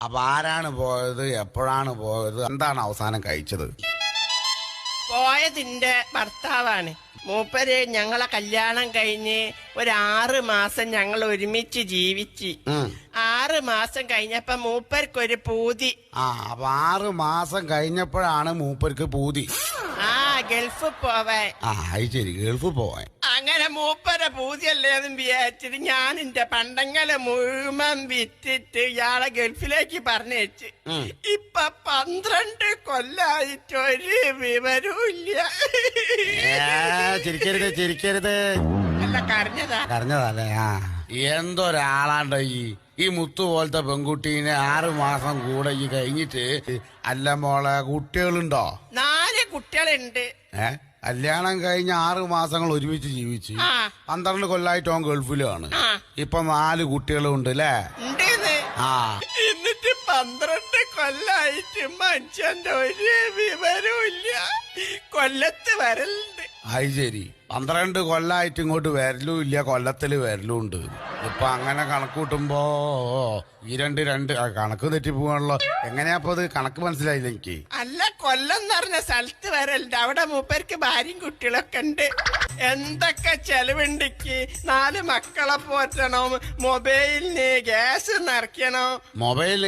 അപ്പൊ ആരാണ് പോയത്, എപ്പോഴാണ് പോയത്, എന്താണ് അവസാനം കഴിച്ചത്? പോയതിന്റെ ഭർത്താവാണ്. മൂപ്പര് ഞങ്ങളെ കല്യാണം കഴിഞ്ഞ് 6 മാസം ഞങ്ങൾ ഒരുമിച്ച് ജീവിച്ച്. 6 മാസം കഴിഞ്ഞപ്പോ മൂപ്പർക്കൊരു പൂതി. അപ്പൊ 6 മാസം കഴിഞ്ഞപ്പോഴാണ് മൂപ്പർക്ക് പൂതി. ഗൾഫ് പോവാൻ. അത് ശരി, ഗൾഫ് പോവാൻ. അങ്ങനെ മൂപ്പരെ പൂതിയല്ലേന്നും വിചാരിച്ചിട്ട് ഞാൻ എന്റെ പണ്ടങ്ങളെ മുഴുവൻ വിറ്റിട്ട് ഇയാളെ ഗൾഫിലേക്ക് പറഞ്ഞയച്ച്. ഇപ്പൊ 12 കൊല്ലായിട്ട് ഒരു വിവരവും ഇല്ല. ചിരിക്കരുത്. അല്ല, കരഞ്ഞതല്ലേ? എന്തൊരാളാണ്ടോ ഈ മുത്തു പോലത്തെ പെൺകുട്ടീനെ 6 മാസം കൂടെ ഈ കഴിഞ്ഞിട്ട്. അല്ല മോളെ, കുട്ടികളുണ്ടോ? 4 കുട്ടികളുണ്ട്. കല്യാണം കഴിഞ്ഞ 6 മാസങ്ങൾ ഒരുമിച്ച് ജീവിച്ച് 12 കൊല്ലായിട്ട് അവൻ ഗൾഫിലാണ്. ഇപ്പൊ 4 കുട്ടികളും ഉണ്ട് അല്ലേ? എന്നിട്ട് 12 കൊല്ലായിട്ട് മനുഷ്യന്റെ ഒരു വിവരവും ഇല്ല. കൊല്ലത്ത് വരലുണ്ട്. അത് ശരി, 12 കൊല്ലായിട്ട് ഇങ്ങോട്ട് വരലും ഇല്ല, കൊല്ലത്തില് വരലും ഉണ്ട്. ഇപ്പൊ അങ്ങനെ കണക്ക് കൂട്ടുമ്പോ ഈ രണ്ട് കണക്ക് തെറ്റിപ്പോവാണല്ലോ. എങ്ങനെയാപ്പോ അത് കണക്ക് മനസ്സിലായില്ല എനിക്ക്. അല്ല, കൊല്ലം എന്ന് പറഞ്ഞ സ്ഥലത്ത് വരലുണ്ട്. അവിടെ മൂപ്പർക്ക് ഭാര്യയും കുട്ടികളൊക്കെ ഉണ്ട്. എന്തൊക്കെ ചെലവുണ്ടിക്ക്. 4 മക്കളെ പോറ്റണം, മൊബൈലിന് ഗ്യാസ് നിറയ്ക്കണം. മൊബൈലിന്